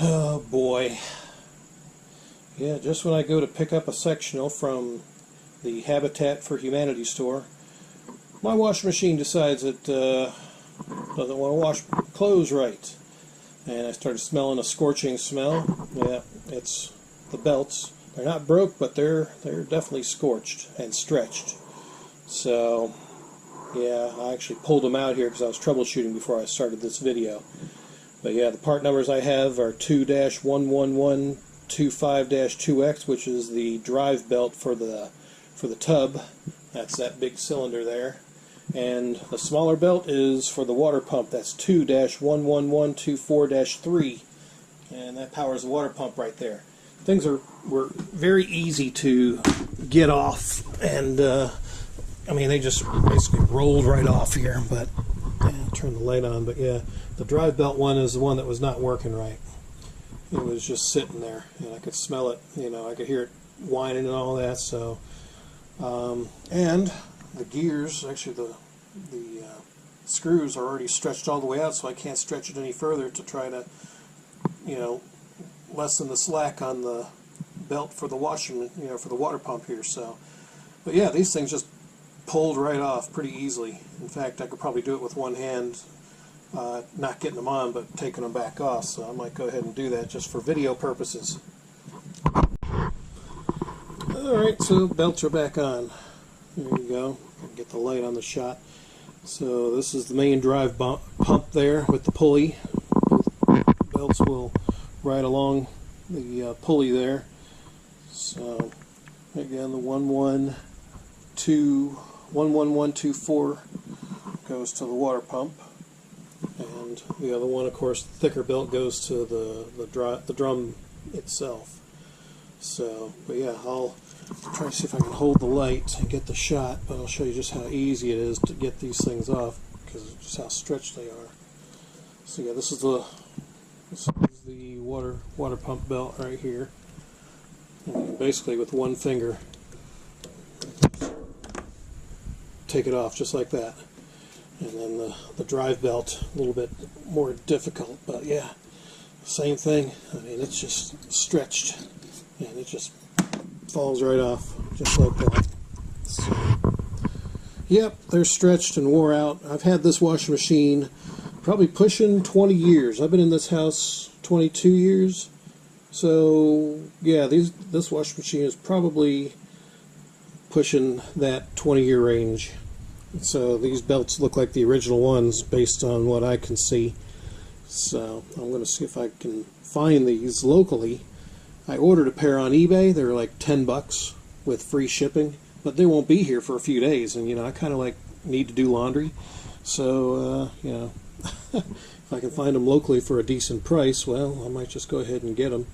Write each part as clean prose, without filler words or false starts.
Oh boy. Yeah, just when I go to pick up a sectional from the Habitat for Humanity store, my washing machine decides it doesn't want to wash clothes right. And I started smelling a scorching smell. Yeah, it's the belts. They're not broke, but they're definitely scorched and stretched. So, yeah, I actually pulled them out here because I was troubleshooting before I started this video. But yeah, the part numbers I have are 2-11125-2X, which is the drive belt for the tub. That's that big cylinder there. And the smaller belt is for the water pump. That's 2-11124-3, and that powers the water pump right there. Things were very easy to get off, and I mean, they just basically rolled right off here. But yeah, turn the light on. But yeah, the drive belt one is the one that was not working right. It was just sitting there, and I could smell it. You know, I could hear it whining and all that. So, and the gears, actually the screws are already stretched all the way out, so I can't stretch it any further to try to, you know, lessen the slack on the belt for the washing, you know, for the water pump here. So, but yeah, these things just pulled right off pretty easily. In fact, I could probably do it with one hand, not getting them on, but taking them back off. So I might go ahead and do that just for video purposes. Alright, so belts are back on. There you go. Get the light on the shot. So this is the main drive pump there with the pulley. Both belts will ride along the pulley there. So again, the 11124 goes to the water pump, and the other one, of course, the thicker belt, goes to the drum itself. So, but yeah, I'll try to see if I can hold the light and get the shot, but I'll show you just how easy it is to get these things off, because of just how stretched they are. So yeah, this is the water pump belt right here. And basically, with one finger, take it off just like that. And then the drive belt, a little bit more difficult, but yeah, same thing. I mean, it's just stretched, and it just falls right off, just like that. So, yep, they're stretched and wore out. I've had this washing machine probably pushing 20 years. I've been in this house 22 years. So, yeah, this washing machine is probably pushing that 20-year range. So these belts look like the original ones based on what I can see. So I'm going to see if I can find these locally. I ordered a pair on eBay. They're like $10 with free shipping, but they won't be here for a few days, and you know, I kind of like need to do laundry. So you know, if I can find them locally for a decent price, well, I might just go ahead and get them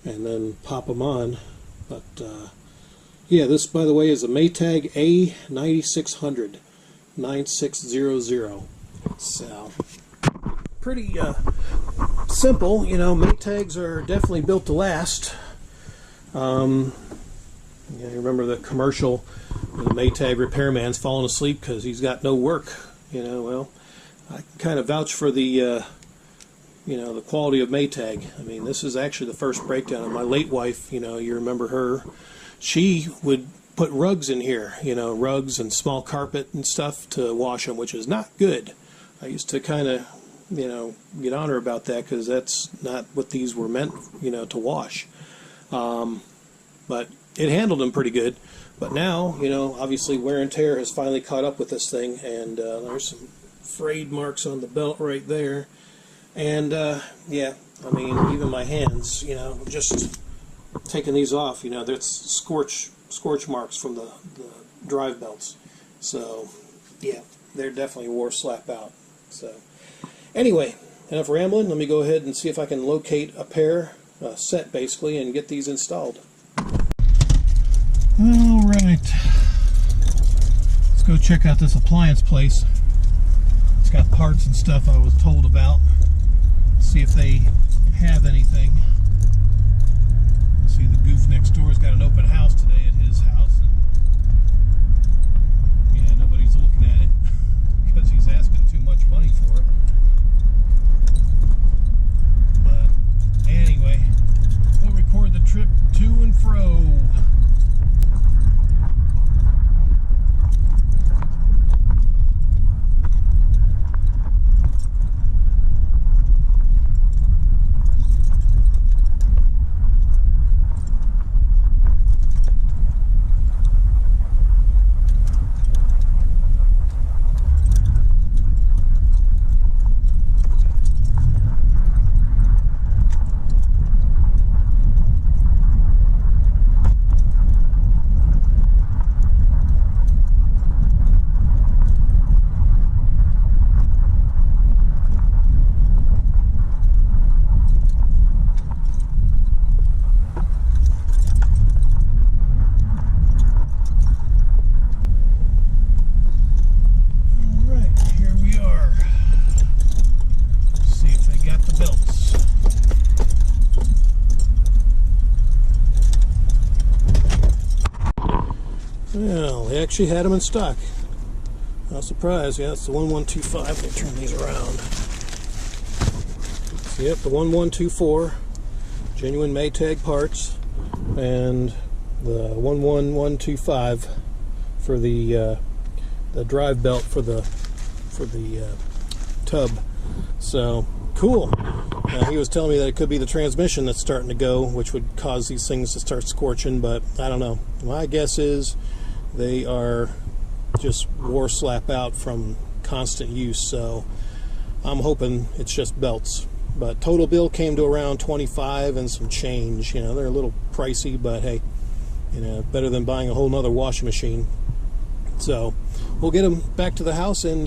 and then pop them on. But yeah, this, by the way, is a Maytag A9600 9600. So pretty simple. You know, Maytags are definitely built to last. Yeah, you remember the commercial where the Maytag repairman's falling asleep because he's got no work. You know, well, I can kind of vouch for the you know, the quality of Maytag. I mean, this is actually the first breakdown of my late wife. You know, you remember her. She would put rugs in here, you know, rugs and small carpet and stuff to wash them, which is not good. I used to kind of, you know, get on her about that because that's not what these were meant, you know, to wash. But it handled them pretty good. But now, you know, obviously wear and tear has finally caught up with this thing, and there's some frayed marks on the belt right there. And yeah, I mean, even my hands, you know, just taking these off, you know, there's scorch marks from the drive belts. So yeah, they're definitely wore slap out. So anyway, enough rambling. Let me go ahead and see if I can locate a pair, set basically, and get these installed. Alright, let's go check out this appliance place. It's got parts and stuff I was told about. See if they have anything. See, the goof next door has got an open house today at his house, and yeah, nobody's looking at it because he's asking too much money for it. But anyway, Well, they actually had them in stock. Not surprised. Yeah, it's the 1125. Let me turn these around. So, yep, the 1124, genuine Maytag parts, and the 11125 for the drive belt for the tub. So cool. He was telling me that it could be the transmission that's starting to go, which would cause these things to start scorching, but I don't know. My guess is they are just war slap out from constant use, so I'm hoping it's just belts. But total bill came to around 25 and some change. You know, they're a little pricey, but hey, you know, better than buying a whole nother washing machine. So we'll get them back to the house and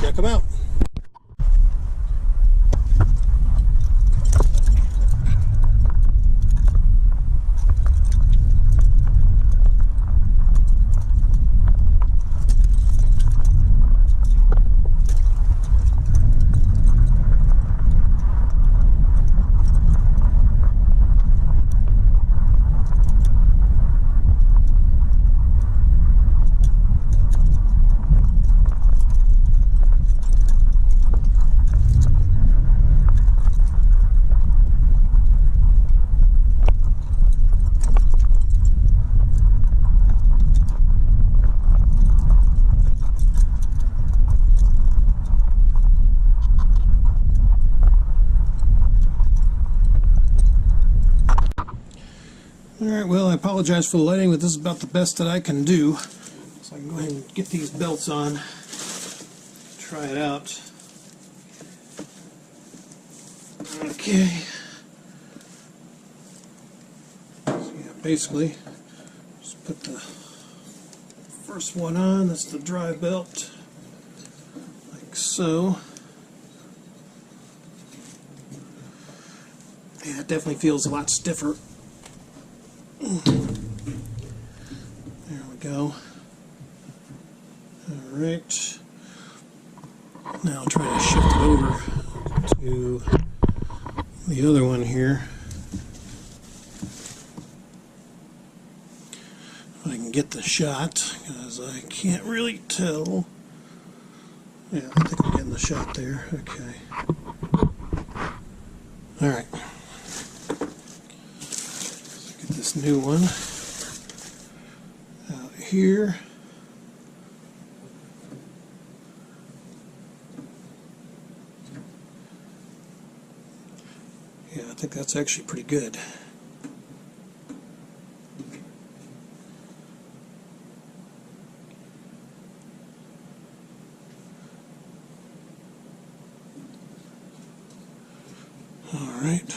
check them out. Alright, well, I apologize for the lighting, but this is about the best that I can do. So I can go ahead and get these belts on, try it out. Okay. So yeah, basically, just put the first one on. That's the drive belt, like so. Yeah, it definitely feels a lot stiffer. There we go. Alright. Now I'll try to shift it over to the other one here. If I can get the shot, because I can't really tell. Yeah, I think I'm getting the shot there. Okay. Alright. This new one out here. Yeah, I think that's actually pretty good. All right.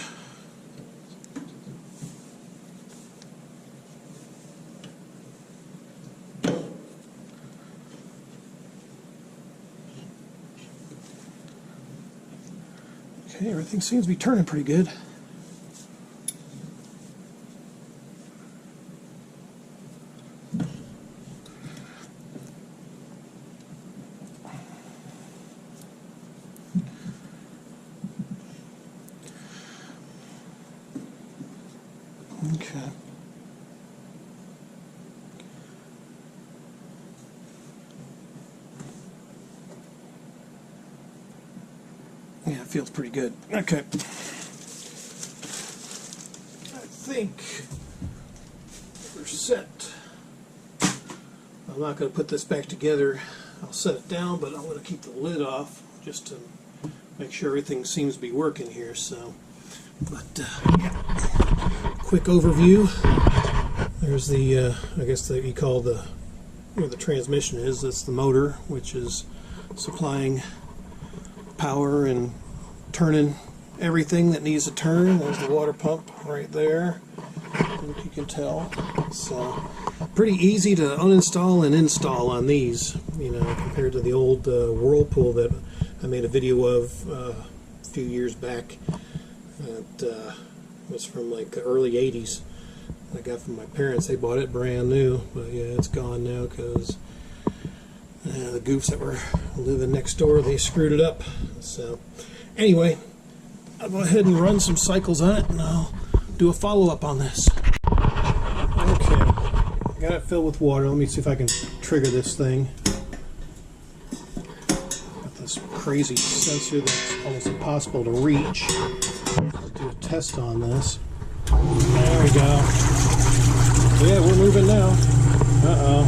Okay, everything seems to be turning pretty good. Okay. Yeah, it feels pretty good. Okay. I think we're set. I'm not going to put this back together. I'll set it down, but I'm going to keep the lid off just to make sure everything seems to be working here. So, but yeah. Quick overview. There's the, I guess that you call the, where the transmission is. That's the motor, which is supplying power and turning everything that needs to turn. There's the water pump right there, I think you can tell. So pretty easy to uninstall and install on these, you know, compared to the old Whirlpool that I made a video of a few years back. That was from like the early 80s. I got from my parents. They bought it brand new, but yeah, it's gone now because the goofs that were living next door, they screwed it up. So anyway, I'll go ahead and run some cycles on it and I'll do a follow-up on this. Okay, I got it filled with water. Let me see if I can trigger this thing. Got this crazy sensor that's almost impossible to reach. Let's do a test on this. There we go. Yeah, we're moving now. Uh-oh.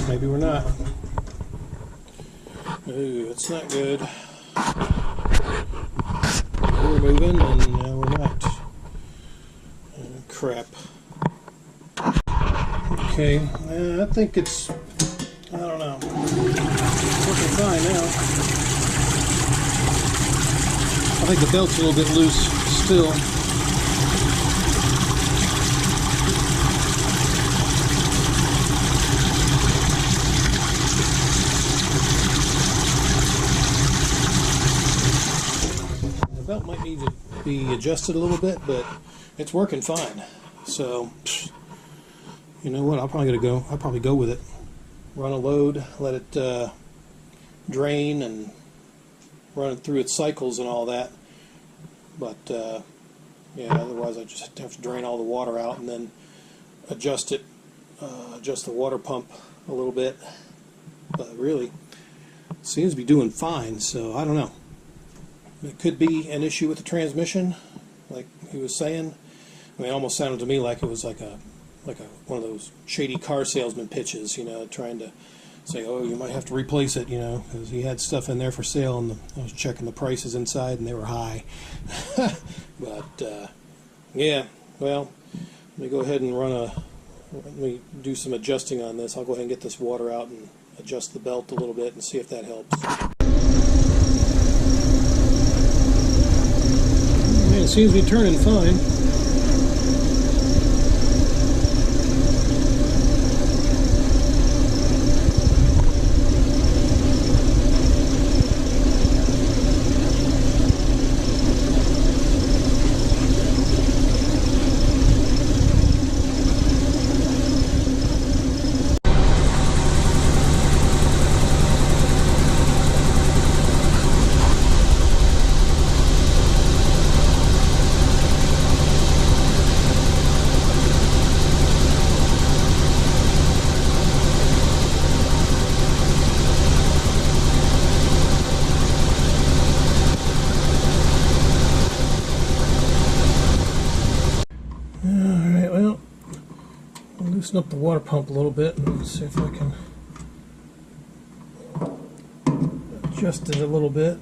Maybe we're not. Ooh, it's not good. We're moving and now we're not. Crap. Okay, I think it's, I don't know, it's working fine now. I think the belt's a little bit loose still. The belt might need to be adjusted a little bit, but it's working fine. So, you know what? I'll probably go with it. Run a load, let it drain, and run it through its cycles and all that. But yeah, otherwise I just have to drain all the water out and then adjust it, adjust the water pump a little bit. But really, it seems to be doing fine. So I don't know. It could be an issue with the transmission, like he was saying. I mean, it almost sounded to me like it was like one of those shady car salesman pitches, you know, trying to say, oh, you might have to replace it, you know, because he had stuff in there for sale, and I was checking the prices inside, and they were high. But yeah, well, let me go ahead and let me do some adjusting on this. I'll go ahead and get this water out and adjust the belt a little bit and see if that helps. Man, it seems to be turning fine. Alright, well, I'll loosen up the water pump a little bit and see if I can adjust it a little bit.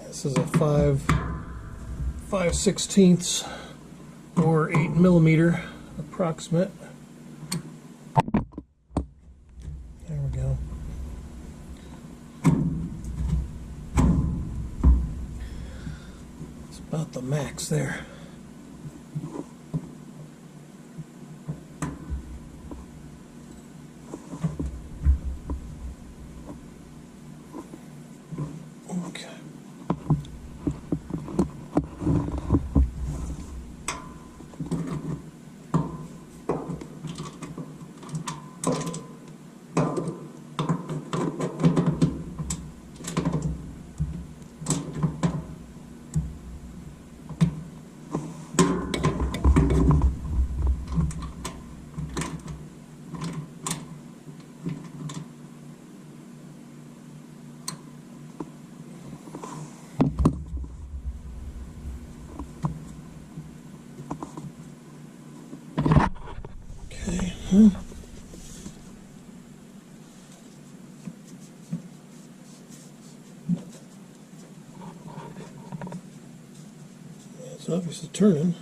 This is a 5/16 or 8mm approximate. There we go. It's about the max there. Okay. It's obviously turning.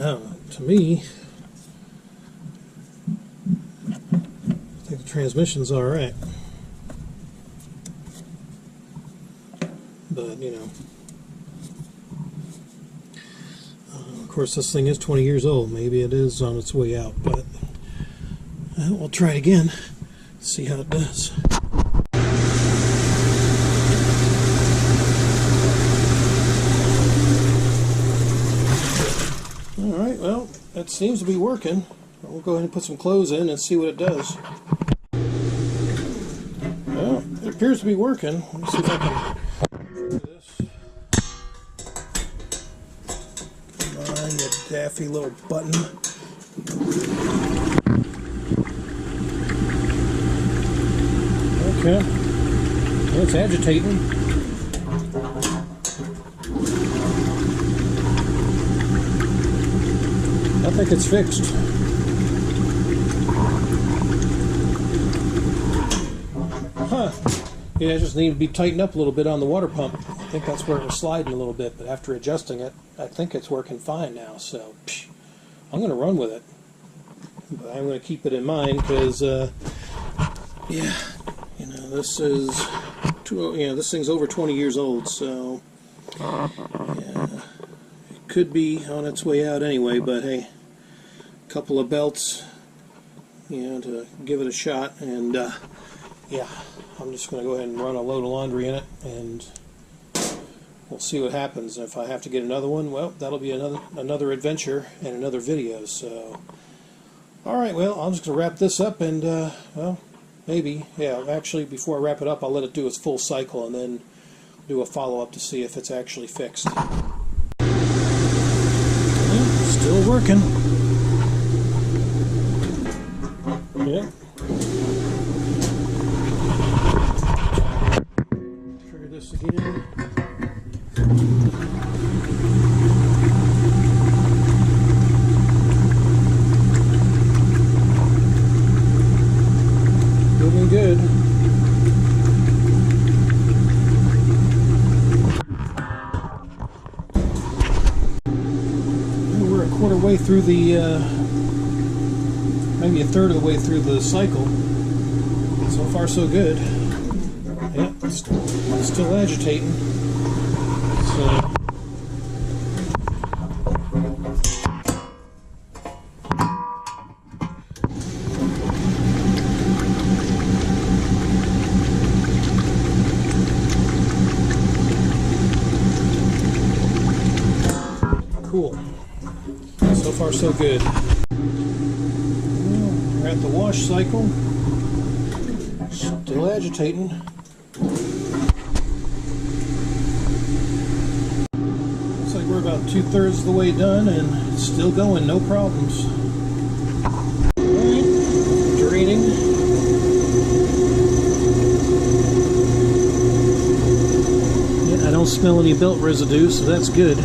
To me, I think the transmission's alright. But, you know, of course this thing is 20 years old. Maybe it is on its way out, but we'll try it again, see how it does. Alright, well, that seems to be working. We'll go ahead and put some clothes in and see what it does. Well, it appears to be working. Let me see if I can do this. Come on, you daffy little button. Okay. Well, it's agitating. I think it's fixed. Huh. Yeah, it just needed to be tightened up a little bit on the water pump. I think that's where it was sliding a little bit, but after adjusting it, I think it's working fine now. So, I'm going to run with it. But I'm going to keep it in mind because, yeah, you know, this is, this thing's over 20 years old, so, yeah, it could be on its way out anyway, but hey, a couple of belts, you know, to give it a shot, and, yeah, I'm just going to go ahead and run a load of laundry in it, and we'll see what happens. If I have to get another one, well, that'll be another adventure and another video, so, alright, well, I'm just going to wrap this up, and, well, maybe, yeah, actually, before I wrap it up, I'll let it do its full cycle, and then do a follow-up to see if it's actually fixed. Yeah, still working. Yeah. Try this again. Looking good. We're a quarter way through the, maybe a third of the way through the cycle. So far, so good. Yeah, it's still agitating. So. Cool. So far, so good. Well, we're at the wash cycle. Still agitating. Looks like we're about 2/3 of the way done and it's still going, no problems. Alright, draining. Yeah, I don't smell any belt residue, so that's good.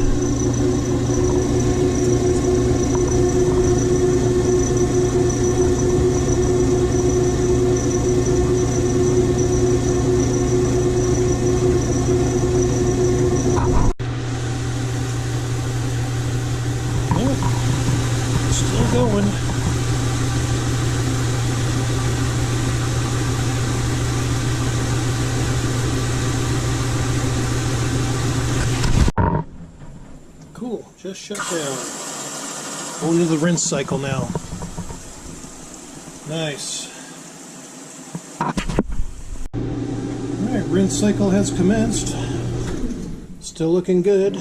Still going. Cool, just shut down. Going into the rinse cycle now. Nice. Alright, rinse cycle has commenced. Still looking good.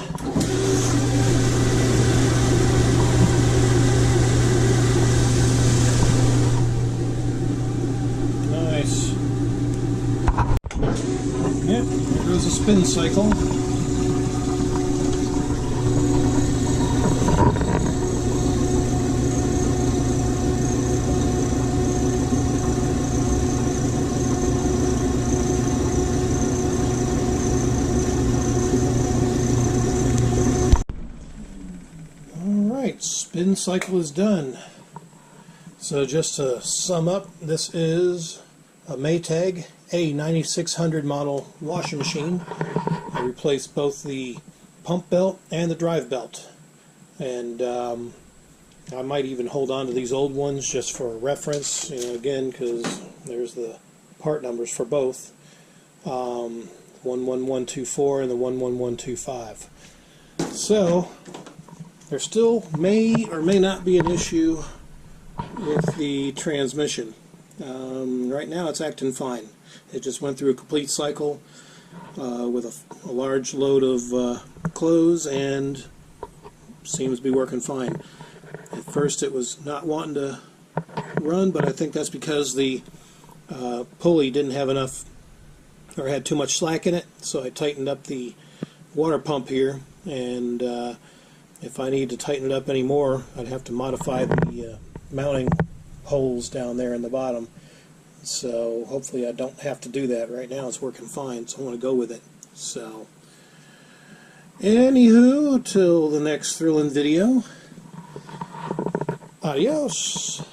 Nice. Yep, there goes the spin cycle. Alright, spin cycle is done. So just to sum up, this is a Maytag A9600 model washing machine. I replaced both the pump belt and the drive belt. And I might even hold on to these old ones just for reference, you know, again, because there's the part numbers for both, 11124 and the 11125. So there still may or may not be an issue with the transmission. Right now it's acting fine. It just went through a complete cycle with a large load of clothes and seems to be working fine. At first it was not wanting to run, but I think that's because the pulley didn't have enough, or had too much slack in it, so I tightened up the water pump here, and if I need to tighten it up any more, I'd have to modify the mounting holes down there in the bottom. So hopefully I don't have to do that. Right now it's working fine, so I want to go with it. So anywho, till the next thrilling video, adios.